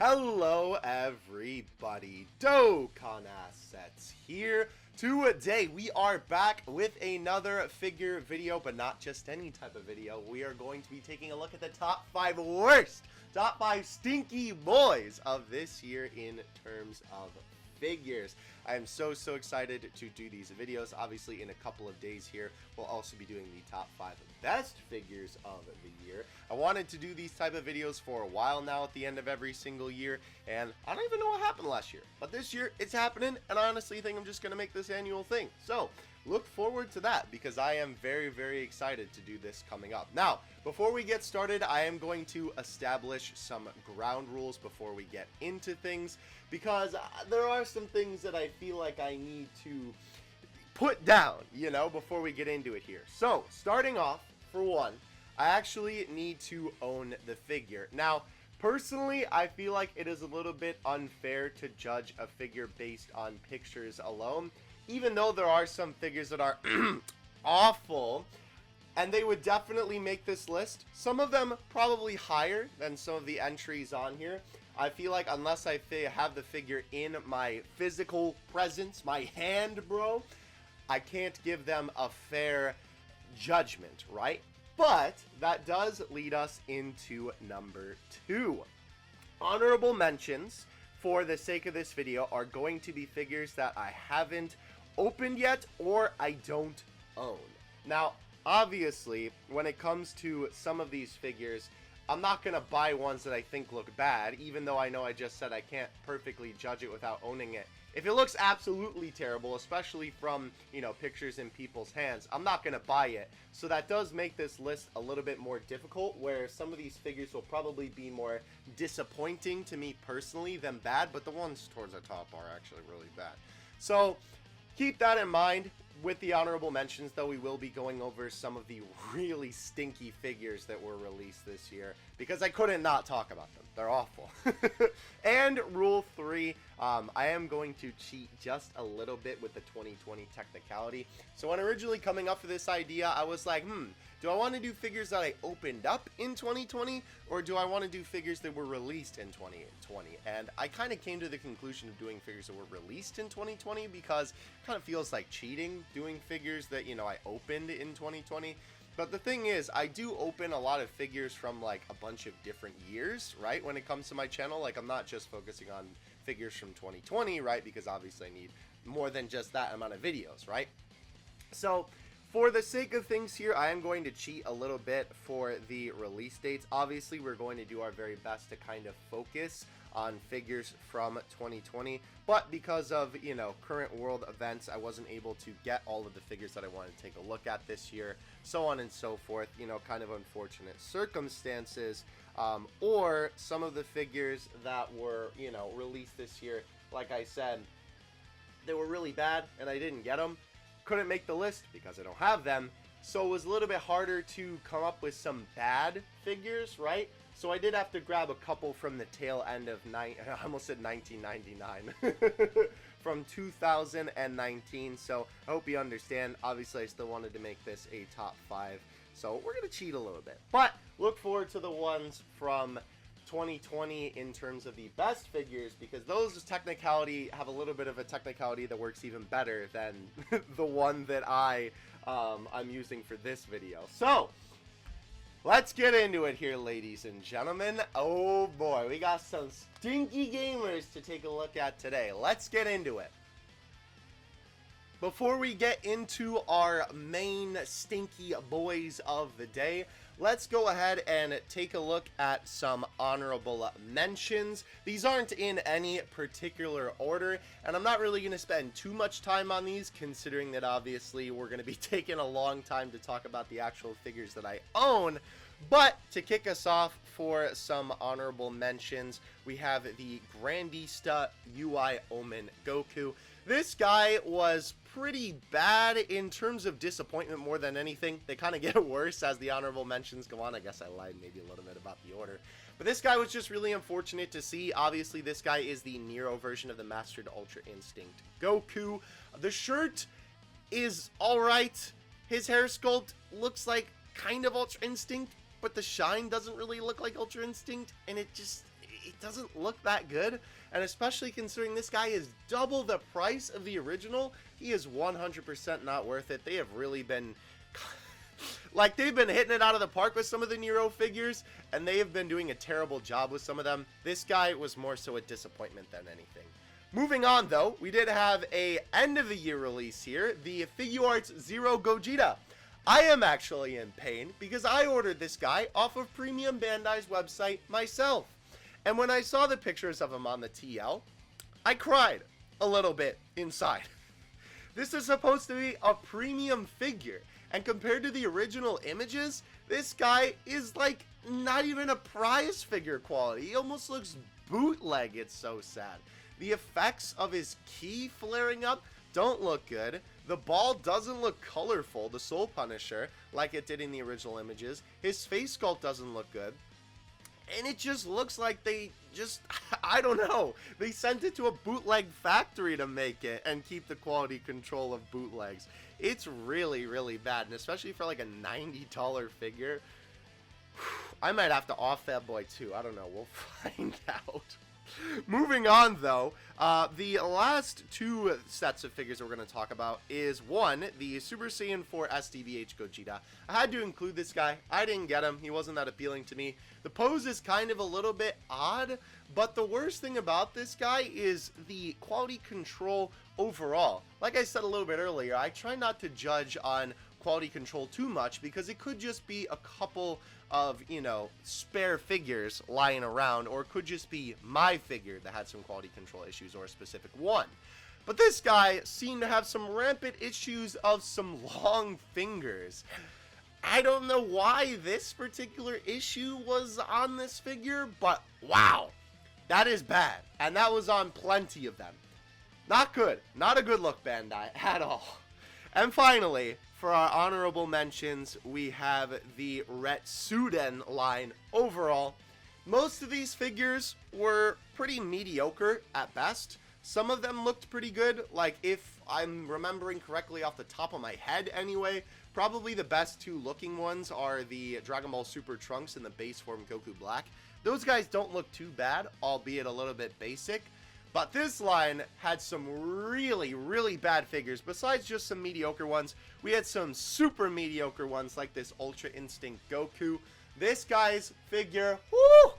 Hello everybody, Dokkan Assets here. Today we are back with another figure video, but not just any type of video. We are going to be taking a look at the top 5 worst, top 5 stinky boys of this year in terms of figures. I am so excited to do these videos. Obviously in a couple of days here we'll also be doing the top 5 best figures of the year. I wanted to do these type of videos for a while now at the end of every single year, and I don't even know what happened last year, but this year it's happening, and I honestly think I'm just gonna make this annual thing. So look forward to that, because I am very excited to do this coming up. Now, before we get started, I am going to establish some ground rules before we get into things, because there are some things that I feel like I need to put down, you know, before we get into it here. So, starting off, for one, I actually need to own the figure. Now, personally, I feel like it is a little bit unfair to judge a figure based on pictures alone, even though there are some figures that are awful, and they would definitely make this list. Some of them probably higher than some of the entries on here. I feel like unless I have the figure in my physical presence, my hand, bro, I can't give them a fair judgment, right? But that does lead us into number 2. Honorable mentions, for the sake of this video, are going to be figures that I haven't opened yet or I don't own. Now, obviously, when it comes to some of these figures, I'm not going to buy ones that I think look bad, even though I know I just said I can't perfectly judge it without owning it. If it looks absolutely terrible, especially from, you know, pictures in people's hands, I'm not going to buy it. So that does make this list a little bit more difficult, where some of these figures will probably be more disappointing to me personally than bad, but the ones towards the top are actually really bad. So keep that in mind. With the honorable mentions, though, we will be going over some of the really stinky figures that were released this year, because I couldn't not talk about them. They're awful. And rule 3, I am going to cheat just a little bit with the 2020 technicality. So when originally coming up for this idea, I was like, do I want to do figures that I opened up in 2020, or do I want to do figures that were released in 2020? And I kind of came to the conclusion of doing figures that were released in 2020, because it kind of feels like cheating doing figures that, you know, I opened in 2020. But the thing is, I do open a lot of figures from like a bunch of different years, right? When it comes to my channel, like I'm not just focusing on figures from 2020, right? Because obviously I need more than just that amount of videos, right? So for the sake of things here, I am going to cheat a little bit for the release dates. Obviously, we're going to do our very best to kind of focus on figures from 2020, but because of, you know, current world events, I wasn't able to get all of the figures that I wanted to take a look at this year, so on and so forth. You know, kind of unfortunate circumstances, or some of the figures that were, you know, released this year, like I said, they were really bad and I didn't get them. Couldn't make the list because I don't have them, so it was a little bit harder to come up with some bad figures, right? So I did have to grab a couple from the tail end of I almost said 1999 from 2019. So I hope you understand. Obviously I still wanted to make this a top 5, so we're gonna cheat a little bit, but look forward to the ones from 2020 in terms of the best figures, because those technicality have a little bit of a technicality that works even better than the one that I'm using for this video. So let's get into it here, ladies and gentlemen. Oh boy, we got some stinky gamers to take a look at today. Let's get into it. Before we get into our main stinky boys of the day, let's go ahead and take a look at some honorable mentions. These aren't in any particular order, and I'm not really going to spend too much time on these, considering that obviously we're going to be taking a long time to talk about the actual figures that I own. But to kick us off for some honorable mentions, we have the Grandista UI Omen Goku. This guy was pretty bad in terms of disappointment more than anything. They kind of get worse as the honorable mentions go on. I guess I lied maybe a little bit about the order. But this guy was just really unfortunate to see. Obviously, this guy is the Nero version of the Mastered Ultra Instinct Goku. The shirt is alright. His hair sculpt looks like kind of Ultra Instinct, but the shine doesn't really look like Ultra Instinct, and it doesn't look that good. And especially considering this guy is double the price of the original, he is 100% not worth it. They have really been... like, they've been hitting it out of the park with some of the Nero figures, and they have been doing a terrible job with some of them. This guy was more so a disappointment than anything. Moving on, though, we did have a end-of-the-year release here, the Figuarts Zero Gogeta. I am actually in pain because I ordered this guy off of Premium Bandai's website myself. And when I saw the pictures of him on the TL, I cried a little bit inside. This is supposed to be a premium figure, and compared to the original images, this guy is like not even a prize figure quality. He almost looks bootleg. It's so sad. The effects of his ki flaring up don't look good. The ball doesn't look colorful, the Soul Punisher, like it did in the original images. His face sculpt doesn't look good. And it just looks like they just, I don't know, they sent it to a bootleg factory to make it and keep the quality control of bootlegs. It's really, really bad, and especially for like a $90 figure. I might have to off that boy too. I don't know. We'll find out. Moving on, though, the last two sets of figures we're going to talk about is, one, the Super Saiyan 4 SDVH Gogeta. I had to include this guy. I didn't get him. He wasn't that appealing to me. The pose is kind of a little bit odd, but the worst thing about this guy is the quality control overall. Like I said a little bit earlier, I try not to judge on quality control too much because it could just be a couple of, you know, spare figures lying around, or it could just be my figure that had some quality control issues, or a specific one. But this guy seemed to have some rampant issues of some long fingers. I don't know why this particular issue was on this figure, but wow, that is bad, and that was on plenty of them. Not good. Not a good look, Bandai, at all. And finally, for our honorable mentions, we have the Retsuden line overall. Most of these figures were pretty mediocre at best. Some of them looked pretty good, like if I'm remembering correctly off the top of my head anyway, probably the best two looking ones are the Dragon Ball Super Trunks and the base form Goku Black. Those guys don't look too bad, albeit a little bit basic. But this line had some really, really bad figures. Besides just some mediocre ones, we had some super mediocre ones like this Ultra Instinct Goku. This guy's figure, whoo!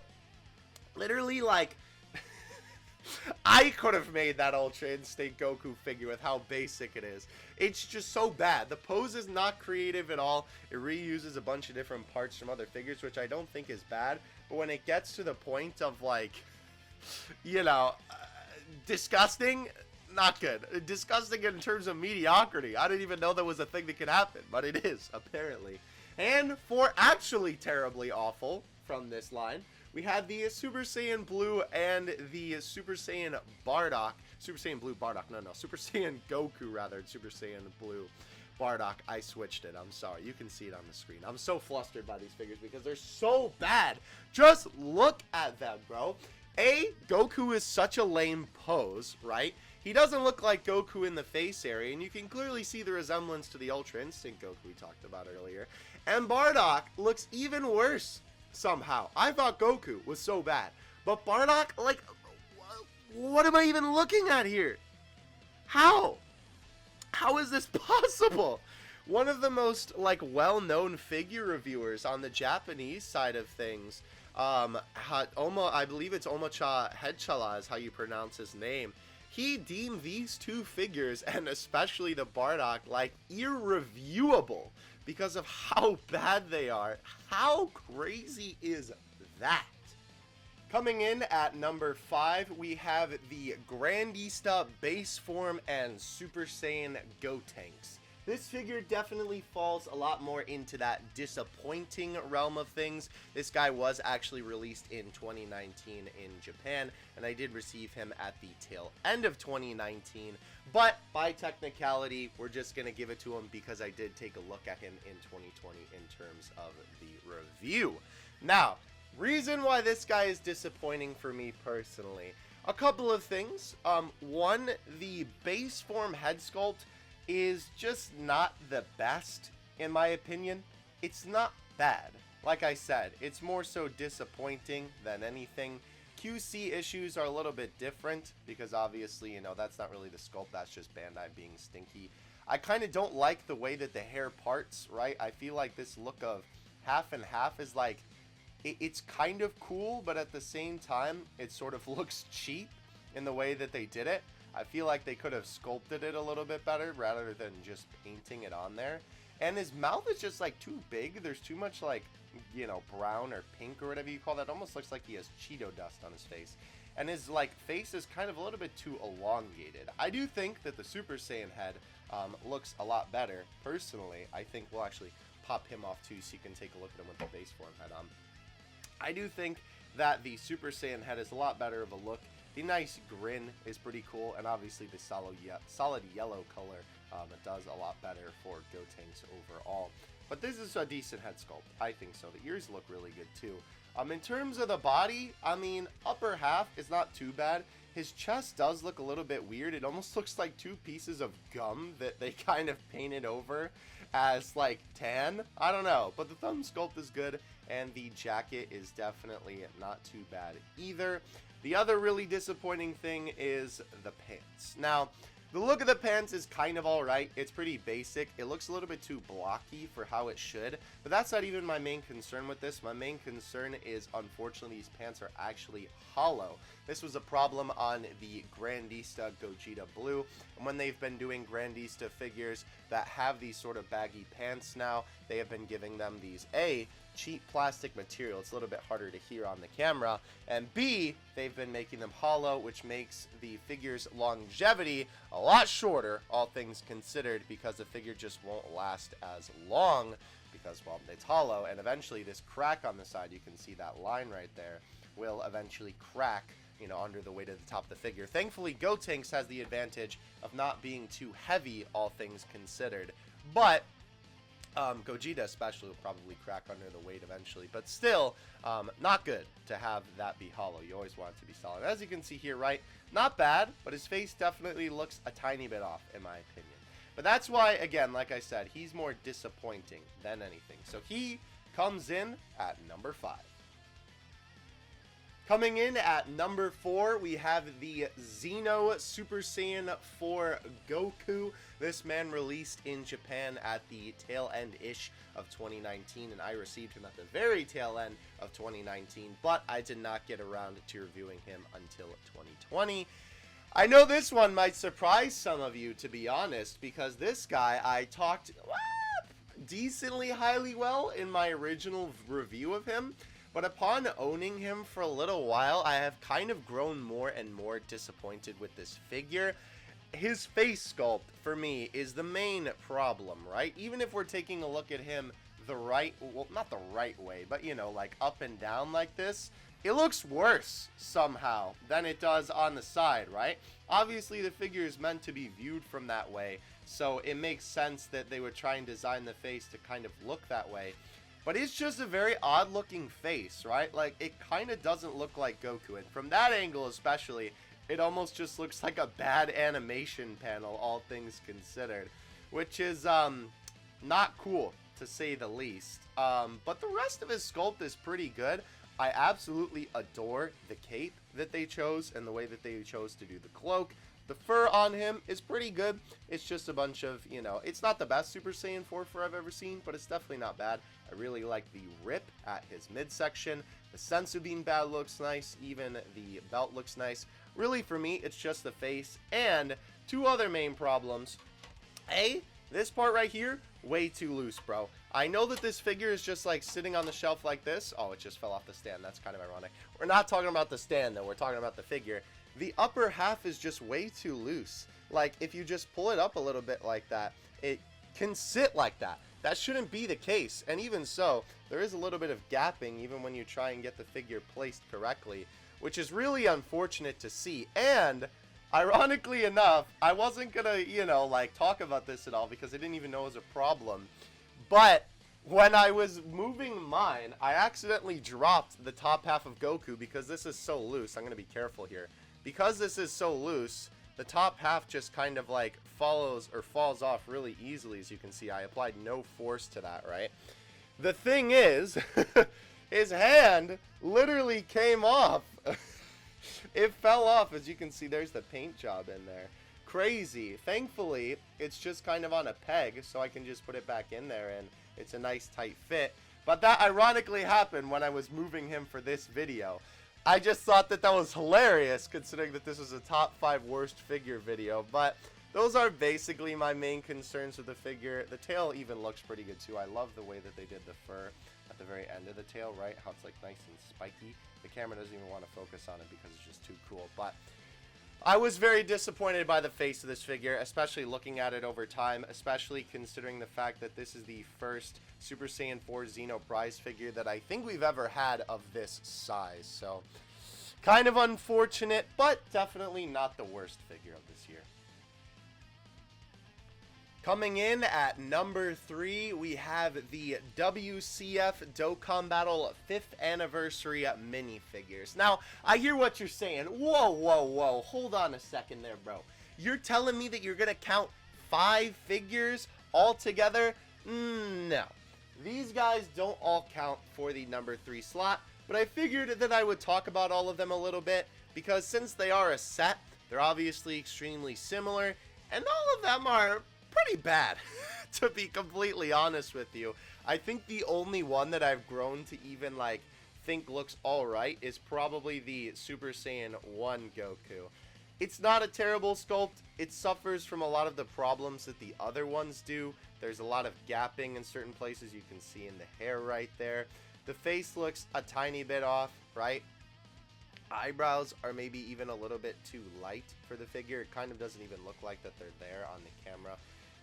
Literally, like, I could have made that Ultra Instinct Goku figure with how basic it is. It's just so bad. The pose is not creative at all. It reuses a bunch of different parts from other figures, which I don't think is bad. But when it gets to the point of, like, you know, disgusting, not good. Disgusting in terms of mediocrity. I didn't even know that was a thing that could happen, but it is, apparently. And for actually terribly awful from this line, we had the Super Saiyan Blue and the Super Saiyan Bardock. Super Saiyan Blue Bardock. No. Super Saiyan Goku, rather. Super Saiyan Blue Bardock. I switched it. I'm sorry. You can see it on the screen. I'm so flustered by these figures because they're so bad. Just look at them, bro. Goku is such a lame pose, right? He doesn't look like Goku in the face area, and you can clearly see the resemblance to the Ultra Instinct Goku we talked about earlier. And Bardock looks even worse somehow. I thought Goku was so bad, but Bardock, like, what am I even looking at here? How is this possible? One of the most, like, well-known figure reviewers on the Japanese side of things, I believe it's Omocha Hedchala is how you pronounce his name. He deemed these two figures, and especially the Bardock, like, irreviewable because of how bad they are. How crazy is that? Coming in at number 5, we have the Grandista base form and Super Saiyan Gotenks. This figure definitely falls a lot more into that disappointing realm of things. This guy was actually released in 2019 in Japan, and I did receive him at the tail end of 2019. But by technicality, we're just going to give it to him because I did take a look at him in 2020 in terms of the review. Now, reason why this guy is disappointing for me personally. A couple of things. One, the base form head sculpt is just not the best, in my opinion. It's not bad. Like I said, it's more so disappointing than anything. QC issues are a little bit different because obviously, you know, that's not really the sculpt, that's just Bandai being stinky. I kind of don't like the way that the hair parts, right? I feel like this look of half and half is like, it's kind of cool, but at the same time, it sort of looks cheap in the way that they did it. I feel like they could have sculpted it a little bit better rather than just painting it on there. And his mouth is just like too big. There's too much like, you know, brown or pink or whatever you call that. It almost looks like he has Cheeto dust on his face. And his like face is kind of a little bit too elongated. I do think that the Super Saiyan head looks a lot better. Personally, I think we'll actually pop him off too so you can take a look at him with the base form head on. I do think that the Super Saiyan head is a lot better of a look. The nice grin is pretty cool, and obviously the solid yellow color it does a lot better for Gotenks overall. But this is a decent head sculpt. I think so. The ears look really good too. In terms of the body, I mean, upper half is not too bad. His chest does look a little bit weird. It almost looks like two pieces of gum that they kind of painted over as like tan. I don't know, but the thumb sculpt is good, and the jacket is definitely not too bad either. The other really disappointing thing is the pants. Now, the look of the pants is kind of alright. It's pretty basic. It looks a little bit too blocky for how it should, but that's not even my main concern with this. My main concern is, unfortunately, these pants are actually hollow. This was a problem on the Grandista Gogeta Blue, and when they've been doing Grandista figures that have these sort of baggy pants now, they have been giving them these cheap plastic material. It's a little bit harder to hear on the camera, and B, they've been making them hollow, which makes the figure's longevity a lot shorter, all things considered, because the figure just won't last as long because, well, it's hollow, and eventually this crack on the side, you can see that line right there, will eventually crack, you know, under the weight of the top of the figure. Thankfully, Gotenks has the advantage of not being too heavy, all things considered, but Gogeta especially will probably crack under the weight eventually, but still, not good to have that be hollow. You always want it to be solid. As you can see here, right, not bad, but his face definitely looks a tiny bit off, in my opinion. But that's why, again, like I said, he's more disappointing than anything. So he comes in at number 5. Coming in at number 4, we have the Xeno Super Saiyan 4 Goku. This man released in Japan at the tail end-ish of 2019, and I received him at the very tail end of 2019, but I did not get around to reviewing him until 2020. I know this one might surprise some of you, to be honest, because this guy I talked decently highly well in my original review of him. But upon owning him for a little while, I have kind of grown more and more disappointed with this figure. His face sculpt, for me, is the main problem, right? Even if we're taking a look at him the right, well, not the right way, but, you know, like up and down like this, it looks worse somehow than it does on the side, right? Obviously, the figure is meant to be viewed from that way, so it makes sense that they would try and design the face to kind of look that way. But it's just a very odd looking face, right? Like, it kind of doesn't look like Goku. And from that angle especially, it almost just looks like a bad animation panel, all things considered. Which is, not cool, to say the least. But the rest of his sculpt is pretty good. I absolutely adore the cape that they chose and the way that they chose to do the cloak. The fur on him is pretty good. It's just a bunch of, you know, it's not the best Super Saiyan 4 fur I've ever seen, but it's definitely not bad. I really like the rip at his midsection. The sensu bean pad looks nice. Even the belt looks nice. Really, for me, it's just the face. And two other main problems. A, this part right here, way too loose, bro. I know that this figure is just like sitting on the shelf like this. Oh, it just fell off the stand. That's kind of ironic. We're not talking about the stand, though. We're talking about the figure. The upper half is just way too loose. Like, if you just pull it up a little bit like that, it can sit like that. That shouldn't be the case. And even so, there is a little bit of gapping even when you try and get the figure placed correctly, which is really unfortunate to see. And ironically enough, I wasn't gonna, you know, like talk about this at all because I didn't even know it was a problem. But when I was moving mine, I accidentally dropped the top half of Goku because this is so loose. I'm gonna be careful here. Because this is so loose, the top half just kind of like falls off really easily. As you can see, I applied no force to that, right? The thing is, his hand literally came off It fell off. As you can see, there's the paint job in there. Crazy. Thankfully, it's just kind of on a peg, so I can just put it back in there, and it's a nice tight fit. But that ironically happened when I was moving him for this video. I just thought that that was hilarious, considering that this was a top 5 worst figure video. But those are basically my main concerns with the figure. The tail even looks pretty good too. I love the way that they did the fur at the very end of the tail, right? How it's like nice and spiky. The camera doesn't even want to focus on it because it's just too cool. But I was very disappointed by the face of this figure, especially looking at it over time, especially considering the fact that this is the first Super Saiyan 4 Xeno prize figure that I think we've ever had of this size. So, kind of unfortunate, but definitely not the worst figure of this year. Coming in at number 3, we have the WCF Dokkan Battle 5th Anniversary minifigures. Now, I hear what you're saying. Whoa, whoa, whoa. Hold on a second there, bro. You're telling me that you're going to count 5 figures all together? No. These guys don't all count for the number 3 slot, but I figured that I would talk about all of them a little bit, because since they are a set, they're obviously extremely similar, and all of them are pretty bad, to be completely honest with you. I think the only one that I've grown to even, like, think looks alright is probably the Super Saiyan 1 Goku. It's not a terrible sculpt. It suffers from a lot of the problems that the other ones do. There's a lot of gapping in certain places. You can see in the hair right there. The face looks a tiny bit off, right? Eyebrows are maybe even a little bit too light for the figure. It kind of doesn't even look like that they're there on the camera.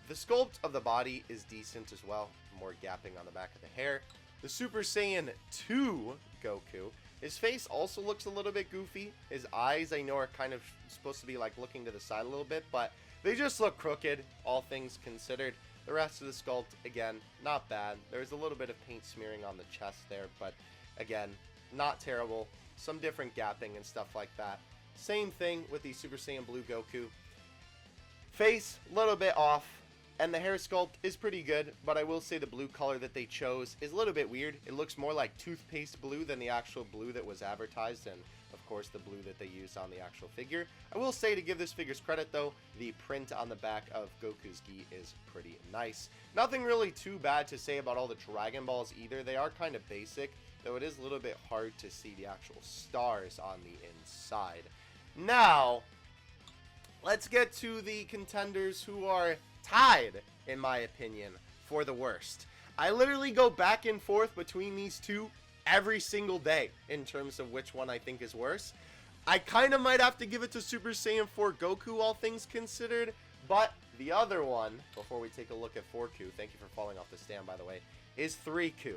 The sculpt of the body is decent as well. More gapping on the back of the hair. The Super Saiyan 2 Goku, his face also looks a little bit goofy. His eyes, I know, are kind of supposed to be like looking to the side a little bit, but they just look crooked, all things considered. The rest of the sculpt, again, not bad. There's a little bit of paint smearing on the chest there, but again, not terrible. Some different gapping and stuff like that. Same thing with the Super Saiyan Blue Goku. Face, a little bit off. And the hair sculpt is pretty good, but I will say the blue color that they chose is a little bit weird. It looks more like toothpaste blue than the actual blue that was advertised, and of course the blue that they used on the actual figure. I will say, to give this figure's credit though, the print on the back of Goku's gi is pretty nice. Nothing really too bad to say about all the Dragon Balls either. They are kind of basic, though it is a little bit hard to see the actual stars on the inside. Now, let's get to the contenders who are tied, in my opinion, for the worst. I literally go back and forth between these two every single day in terms of which one I think is worse. I kind of might have to give it to Super Saiyan 4 Goku, all things considered, but the other one, before we take a look at 4Q, thank you for falling off the stand, by the way, is 3Q.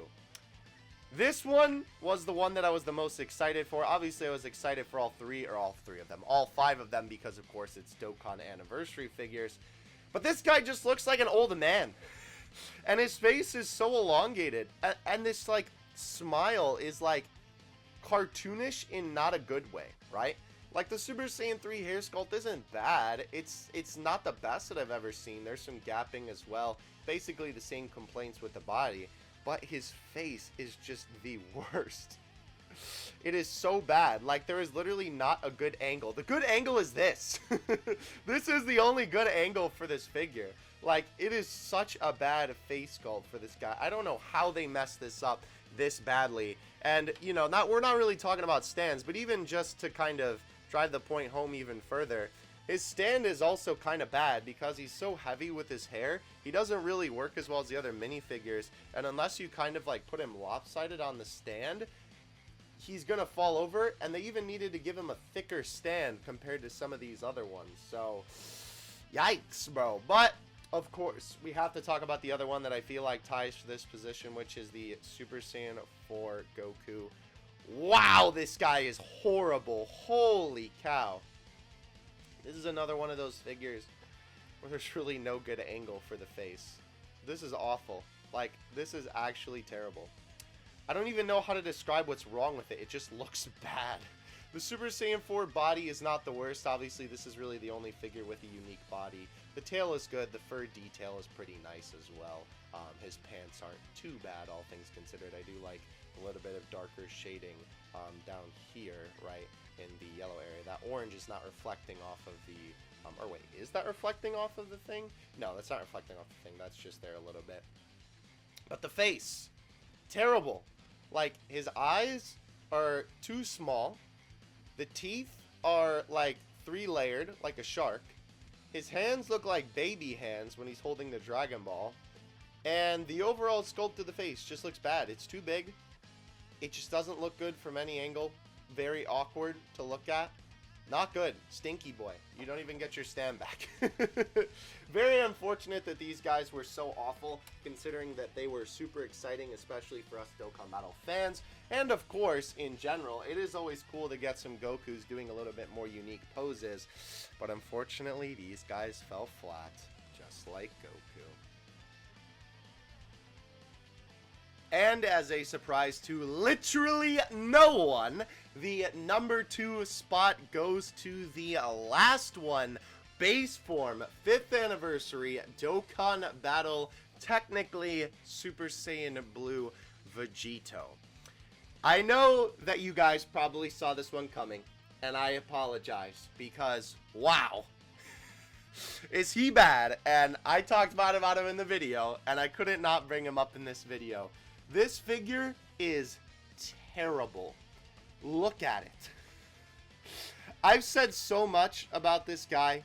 This one was the one that I was the most excited for. Obviously, I was excited for all 5 of them, because of course it's Dokkan anniversary figures. But this guy just looks like an old man. And his face is so elongated. And this, like, smile is, like, cartoonish in not a good way, right? Like, the Super Saiyan 3 hair sculpt isn't bad. It's not the best that I've ever seen. There's some gapping as well. Basically the same complaints with the body. But his face is just the worst. It is so bad. Like, there is literally not a good angle. The good angle is this. This is the only good angle for this figure. Like, it is such a bad face sculpt for this guy. I don't know how they messed this up this badly. And, you know, we're not really talking about stands, but even just to kind of drive the point home even further, his stand is also kind of bad because he's so heavy with his hair. He doesn't really work as well as the other minifigures. And unless you kind of, like, put him lopsided on the stand, he's gonna fall over, and they even needed to give him a thicker stand compared to some of these other ones. So, yikes, bro. But, of course, we have to talk about the other one that I feel like ties for this position, which is the Super Saiyan 4 Goku. Wow, this guy is horrible. Holy cow. This is another one of those figures where there's really no good angle for the face. This is awful. Like, this is actually terrible. I don't even know how to describe what's wrong with it. It just looks bad. The Super Saiyan 4 body is not the worst. Obviously, this is really the only figure with a unique body. The tail is good. The fur detail is pretty nice as well. His pants aren't too bad, all things considered. I do like a little bit of darker shading down here, right, in the yellow area. that orange is not reflecting off of the, or wait, is that reflecting off of the thing? No, that's not reflecting off the thing. That's just there a little bit. But the face, terrible. Like, his eyes are too small. The teeth are, like, 3-layered, like a shark. His hands look like baby hands when he's holding the Dragon Ball. And the overall sculpt of the face just looks bad. It's too big. It just doesn't look good from any angle. Very awkward to look at. Not good. Stinky boy. You don't even get your stand back. Very unfortunate that these guys were so awful, considering that they were super exciting, especially for us Dokkan Battle fans. And of course, in general, it is always cool to get some Gokus doing a little bit more unique poses. But unfortunately, these guys fell flat, just like Goku. And as a surprise to literally no one, the number 2 spot goes to the last one. Base form, 5th anniversary, Dokkan Battle, technically Super Saiyan Blue Vegeta. I know that you guys probably saw this one coming, and I apologize because, wow, is he bad? And I talked about him in the video, and I couldn't not bring him up in this video. This figure is terrible. Look at it. I've said so much about this guy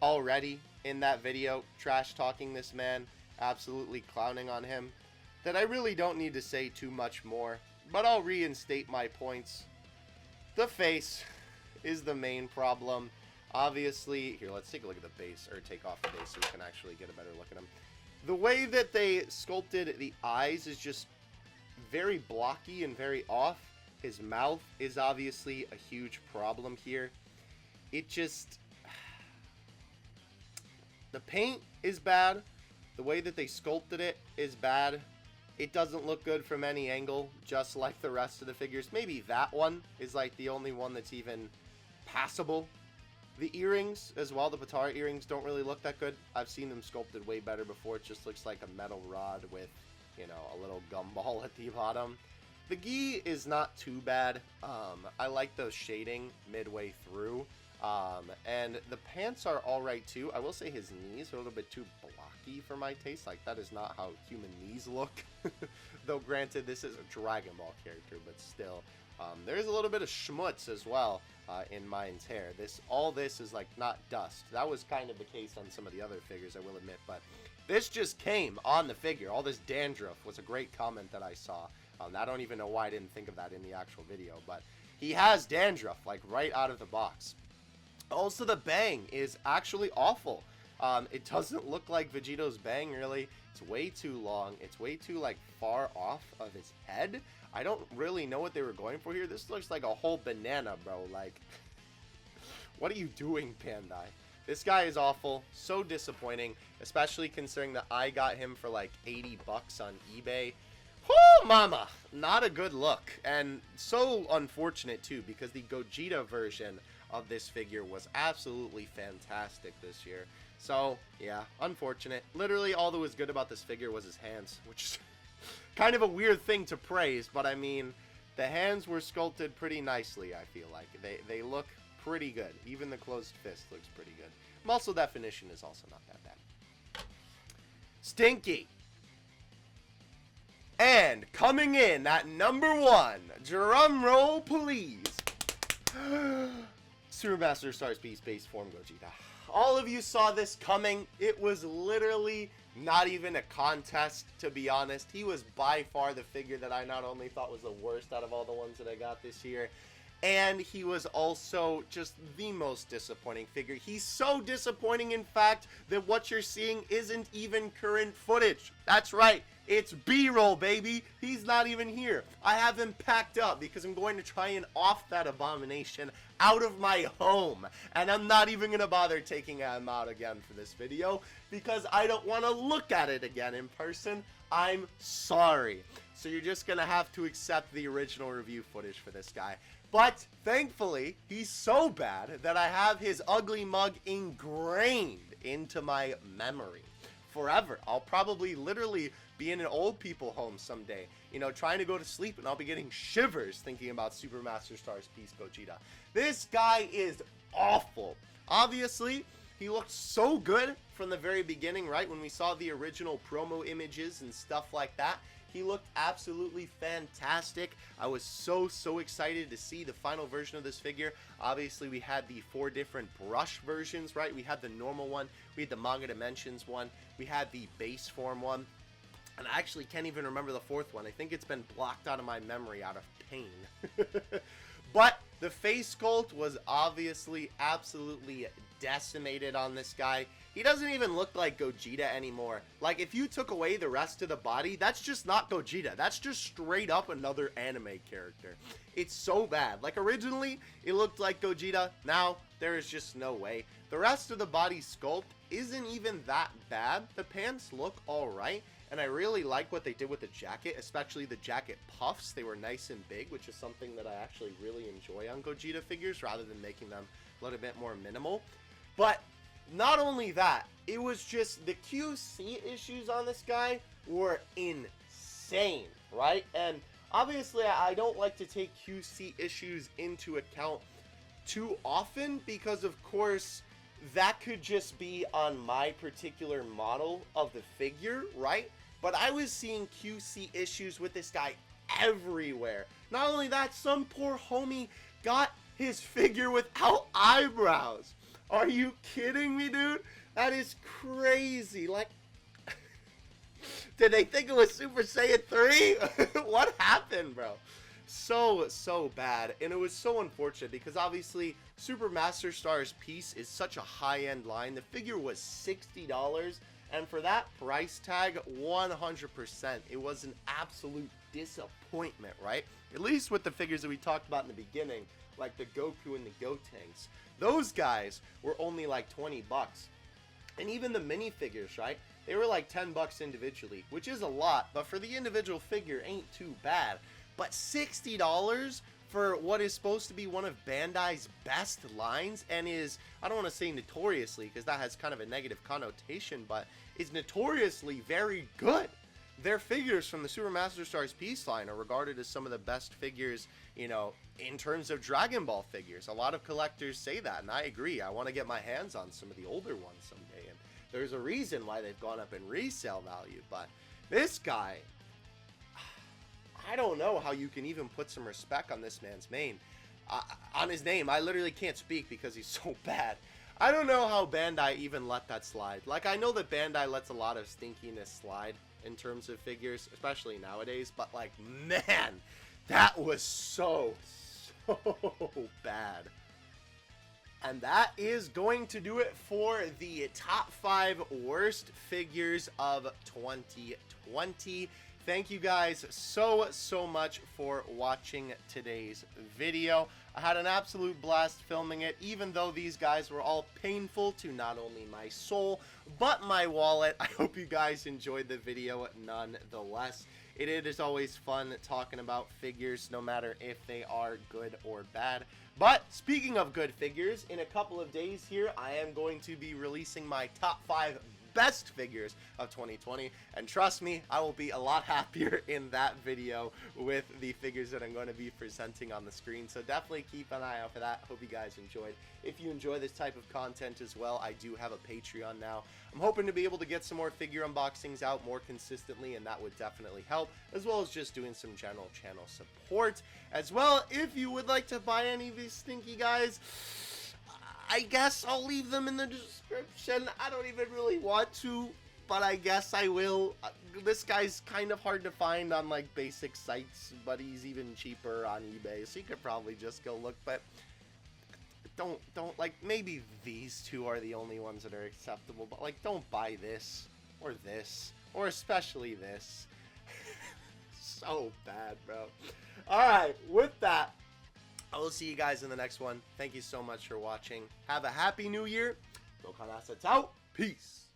already in that video, trash talking this man, absolutely clowning on him, that I really don't need to say too much more, but I'll reinstate my points. The face is the main problem. Obviously, here, let's take a look at the base, or take off the base so we can actually get a better look at him. The way that they sculpted the eyes is just very blocky and very off. His mouth is obviously a huge problem here. It just... the paint is bad. The way that they sculpted it is bad. It doesn't look good from any angle, just like the rest of the figures. Maybe that one is like the only one that's even passable. The earrings as well, the Patara earrings, don't really look that good. I've seen them sculpted way better before. It just looks like a metal rod with, you know, a little gumball at the bottom. The gi is not too bad. I like the shading midway through. And the pants are alright too. I will say his knees are a little bit too blocky for my taste. Like, that is not how human knees look. Though granted, this is a Dragon Ball character, but still. There's a little bit of schmutz as well in Mine's hair. All this is like not dust. That was kind of the case on some of the other figures, I will admit, but this just came on the figure. All this dandruff was a great comment that I saw. I don't even know why I didn't think of that in the actual video, but he has dandruff like right out of the box. Also, the bang is actually awful. It doesn't look like Vegeto's bang, really. It's way too long. It's way too, like, far off of his head. I don't really know what they were going for here. This looks like a whole banana, bro. Like, what are you doing, Bandai? This guy is awful. So disappointing, especially considering that I got him for, like, 80 bucks on eBay. Whoo, mama! Not a good look. And so unfortunate, too, because the Gogeta version of this figure was absolutely fantastic this year. So, yeah, unfortunate. Literally, all that was good about this figure was his hands, which is kind of a weird thing to praise, but I mean, the hands were sculpted pretty nicely, I feel like. They look pretty good. Even the closed fist looks pretty good. Muscle definition is also not that bad. Stinky. And coming in at number 1, drum roll please. Super Master Stars Beast Base Form Gogeta. All of you saw this coming. It was literally not even a contest, to be honest. He was by far the figure that I not only thought was the worst out of all the ones that I got this year, and he was also just the most disappointing figure. He's so disappointing, in fact, that what you're seeing isn't even current footage. That's right. It's B-roll, baby. He's not even here. I have him packed up because I'm going to try and off that abomination out of my home. And I'm not even going to bother taking him out again for this video because I don't want to look at it again in person. I'm sorry. So you're just going to have to accept the original review footage for this guy. But thankfully, he's so bad that I have his ugly mug ingrained into my memory forever. I'll probably literally be in an old people home someday, you know, trying to go to sleep, and I'll be getting shivers thinking about Super Master Stars Peace Gogeta. This guy is awful. Obviously, he looked so good from the very beginning, right? When we saw the original promo images and stuff like that, he looked absolutely fantastic. I was so excited to see the final version of this figure. Obviously, we had the 4 different brush versions, right? We had the normal one, we had the Manga Dimensions one, we had the base form one, and I actually can't even remember the 4th one. I think it's been blocked out of my memory out of pain. But the face sculpt was obviously absolutely decimated on this guy. He doesn't even look like Gogeta anymore. Like, if you took away the rest of the body, that's just not Gogeta. That's just straight up another anime character. It's so bad. Like, originally, it looked like Gogeta. Now, there is just no way. The rest of the body sculpt isn't even that bad. The pants look alright. And I really like what they did with the jacket, especially the jacket puffs. They were nice and big, which is something that I actually really enjoy on Gogeta figures, rather than making them a little bit more minimal. But not only that, it was just the QC issues on this guy were insane, right? And obviously, I don't like to take QC issues into account too often, because of course that could just be on my particular model of the figure, right? But I was seeing QC issues with this guy everywhere. Not only that, some poor homie got his figure without eyebrows. Are you kidding me, dude? That is crazy. Like, did they think it was Super Saiyan 3? What happened, bro? So bad. And it was so unfortunate, because obviously Super Master Stars Peace is such a high-end line. The figure was $60, and for that price tag, 100%, it was an absolute disappointment, right? At least with the figures that we talked about in the beginning, like the Goku and the Gotenks. Those guys were only like 20 bucks. And even the minifigures, right? They were like 10 bucks individually, which is a lot, but for the individual figure, ain't too bad. But $60 for what is supposed to be one of Bandai's best lines, and is, I don't want to say notoriously, because that has kind of a negative connotation, but is notoriously very good. Their figures from the Super Master Stars Peace line are regarded as some of the best figures, you know, in terms of Dragon Ball figures. A lot of collectors say that, and I agree. I want to get my hands on some of the older ones someday, and there's a reason why they've gone up in resale value. But this guy, I don't know how you can even put some respect on this man's on his name. I literally can't speak because he's so bad. I don't know how Bandai even let that slide. Like, I know that Bandai lets a lot of stinkiness slide in terms of figures, especially nowadays, but like, man, that was so bad. And that is going to do it for the top 5 worst figures of 2020. Thank you guys so much for watching today's video. I had an absolute blast filming it, even though these guys were all painful to not only my soul, but my wallet. I hope you guys enjoyed the video nonetheless. It is always fun talking about figures, no matter if they are good or bad. But speaking of good figures, in a couple of days here, I am going to be releasing my top 5 best figures of 2020, and trust me, I will be a lot happier in that video with the figures that I'm going to be presenting on the screen. So definitely keep an eye out for that. Hope you guys enjoyed. If you enjoy this type of content as well, I do have a Patreon now. I'm hoping to be able to get some more figure unboxings out more consistently, and that would definitely help, as well as just doing some general channel support as well. If you would like to buy any of these stinky guys, I guess I'll leave them in the description. I don't even really want to, but I guess I will. This guy's kind of hard to find on like basic sites, but he's even cheaper on eBay, so you could probably just go look. But don't like, maybe these two are the only ones that are acceptable, but like, don't buy this or especially this. So bad, bro. Alright, with that, I will see you guys in the next one. Thank you so much for watching. Have a happy new year. Dokkan assets out. Peace.